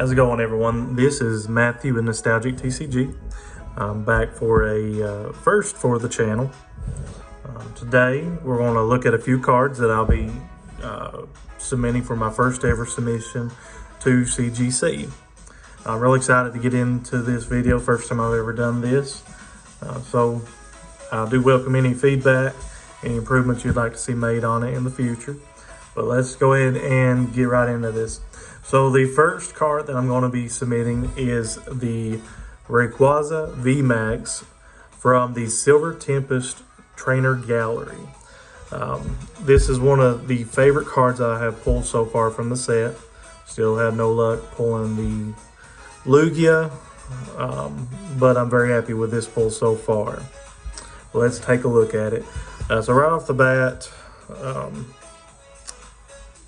How's it going, everyone? This is Matthew with Nostalgic TCG. I'm back for a first for the channel. Today we're going to look at a few cards that I'll be submitting for my first ever submission to CGC. I'm really excited to get into this video, first time I've ever done this. So I do welcome any feedback, any improvements you'd like to see made on it in the future. But let's go ahead and get right into this. So the first card that I'm going to be submitting is the Rayquaza VMAX from the Silver Tempest Trainer Gallery. This is one of the favorite cards I have pulled so far from the set. Still have no luck pulling the Lugia, but I'm very happy with this pull so far. Let's take a look at it. So right off the bat,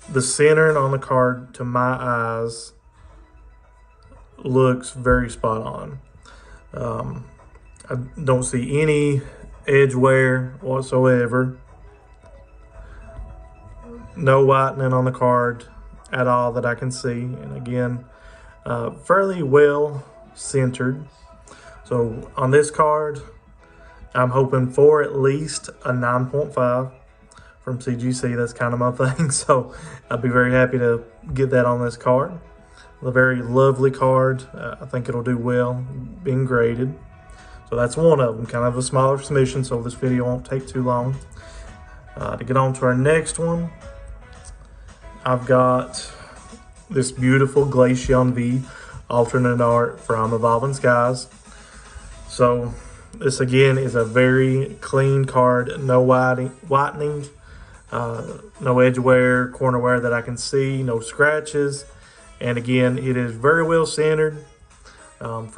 the centering on the card, to my eyes, looks very spot on. I don't see any edge wear whatsoever. No whitening on the card at all that I can see. And again, fairly well centered. So on this card, I'm hoping for at least a 9.5. from CGC. That's kind of my thing, so I'd be very happy to get that on this card. A very lovely card. I think it'll do well being graded. So that's one of them, kind of a smaller submission, so this video won't take too long. To get on to our next one, I've got this beautiful Glaceon V alternate art from Evolving Skies. So this again is a very clean card, no whitening. No edge wear, corner wear that I can see, no scratches, and again, it is very well centered. I'm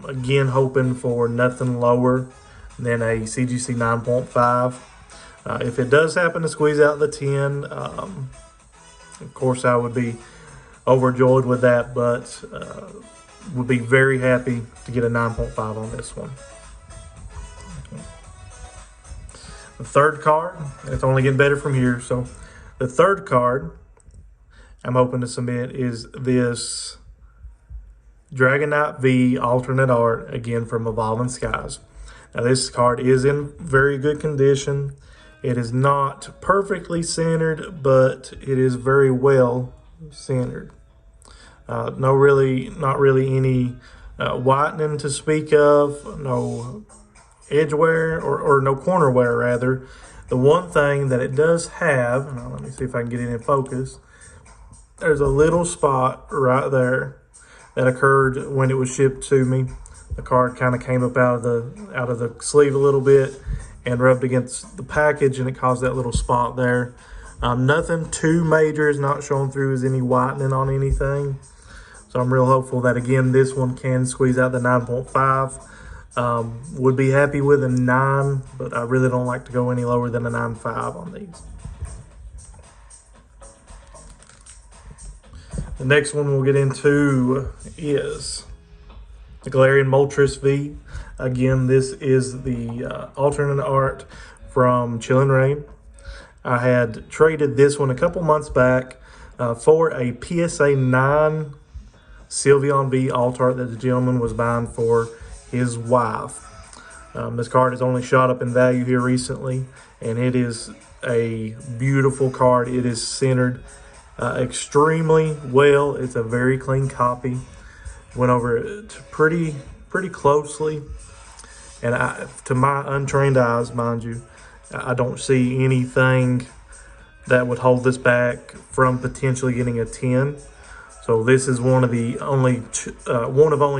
again hoping for nothing lower than a CGC 9.5. If it does happen to squeeze out the 10, of course I would be overjoyed with that, but would be very happy to get a 9.5 on this one. The third card, it's only getting better from here. So the third card I'm hoping to submit is this Dragonite V alternate art, again from Evolving Skies. Now this card is in very good condition. It is not perfectly centered, but it is very well centered. Not really any whitening to speak of, no edge wear or no corner wear rather. The one thing that it does have, now let me see if I can get it in focus, there's a little spot right there that occurred when it was shipped to me. The card kind of came up out of the sleeve a little bit and rubbed against the package, and it caused that little spot there. Nothing too major, is not showing through as any whitening on anything, so I'm real hopeful that again this one can squeeze out the 9.5. Would be happy with a 9, but I really don't like to go any lower than a 9.5 on these. The next one we'll get into is the Galarian Moltres V. Again, this is the alternate art from Chillin' Rain. I had traded this one a couple months back for a PSA 9 Sylveon V alt art that the gentleman was buying for his wife. This card has only shot up in value here recently, and it is a beautiful card. It is centered extremely well. It's a very clean copy. Went over it pretty closely, and to my untrained eyes, mind you, I don't see anything that would hold this back from potentially getting a 10. So this is one of only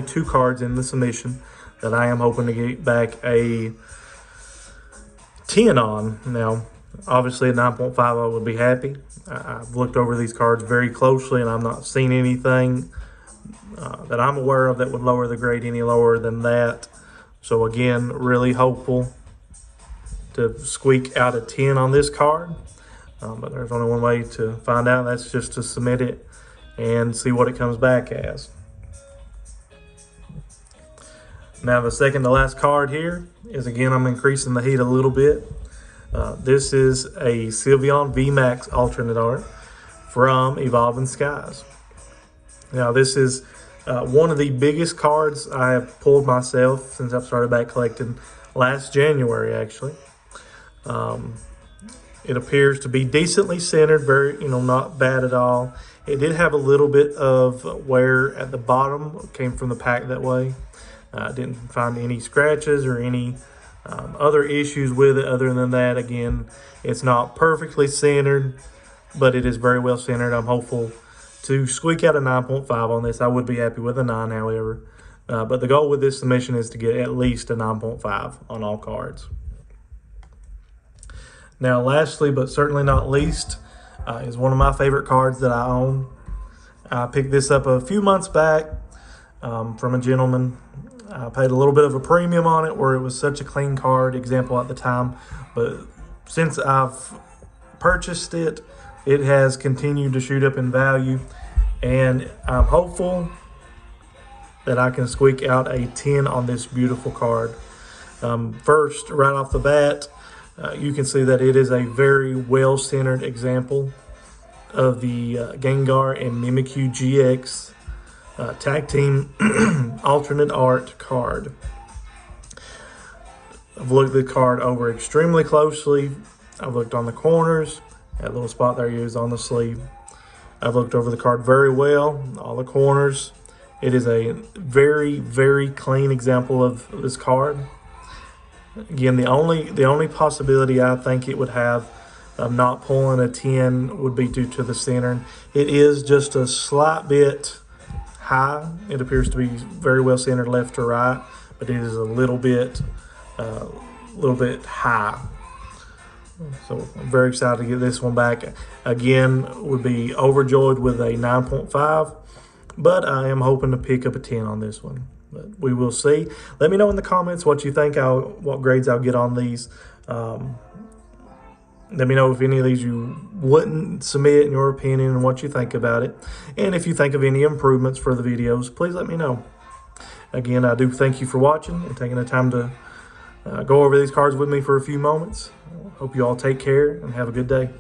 two cards in the submission that I am hoping to get back a 10 on. Now, obviously at 9.5 I would be happy. I've looked over these cards very closely, and I'm not seeing anything that I'm aware of that would lower the grade any lower than that. So again, really hopeful to squeak out a 10 on this card. But there's only one way to find out, that's just to submit it and see what it comes back as. Now the second to last card here is, again, I'm increasing the heat a little bit. This is a Sylveon VMAX alternate art from Evolving Skies. Now this is one of the biggest cards I have pulled myself since I've started back collecting last January, actually. It appears to be decently centered, very, not bad at all. It did have a little bit of wear at the bottom. It came from the pack that way. Didn't find any scratches or any other issues with it. Other than that, again, it's not perfectly centered, but it is very well centered. I'm hopeful to squeak out a 9.5 on this. I would be happy with a 9, however. But the goal with this submission is to get at least a 9.5 on all cards. Now, lastly, but certainly not least, is one of my favorite cards that I own. I picked this up a few months back from a gentleman. I paid a little bit of a premium on it where it was such a clean card example at the time. But since I've purchased it, it has continued to shoot up in value. And I'm hopeful that I can squeak out a 10 on this beautiful card. First, right off the bat, you can see that it is a very well-centered example of the Gengar and Mimikyu GX Tag Team Alternate Art card. I've looked the card over extremely closely. I've looked on the corners, that little spot there used on the sleeve. I've looked over the card very well, all the corners. It is a very, very clean example of this card. Again, the only possibility I think it would have of not pulling a 10 would be due to the centering. It is just a slight bit high. It appears to be very well centered left to right, but it is a little bit high. So I'm very excited to get this one back. Again, would be overjoyed with a 9.5, but I am hoping to pick up a 10 on this one. But we will see. Let me know in the comments what you think, what grades I'll get on these. Let me know if any of these you wouldn't submit in your opinion and what you think about it. And if you think of any improvements for the videos, please let me know. Again, I do thank you for watching and taking the time to go over these cards with me for a few moments. Hope you all take care and have a good day.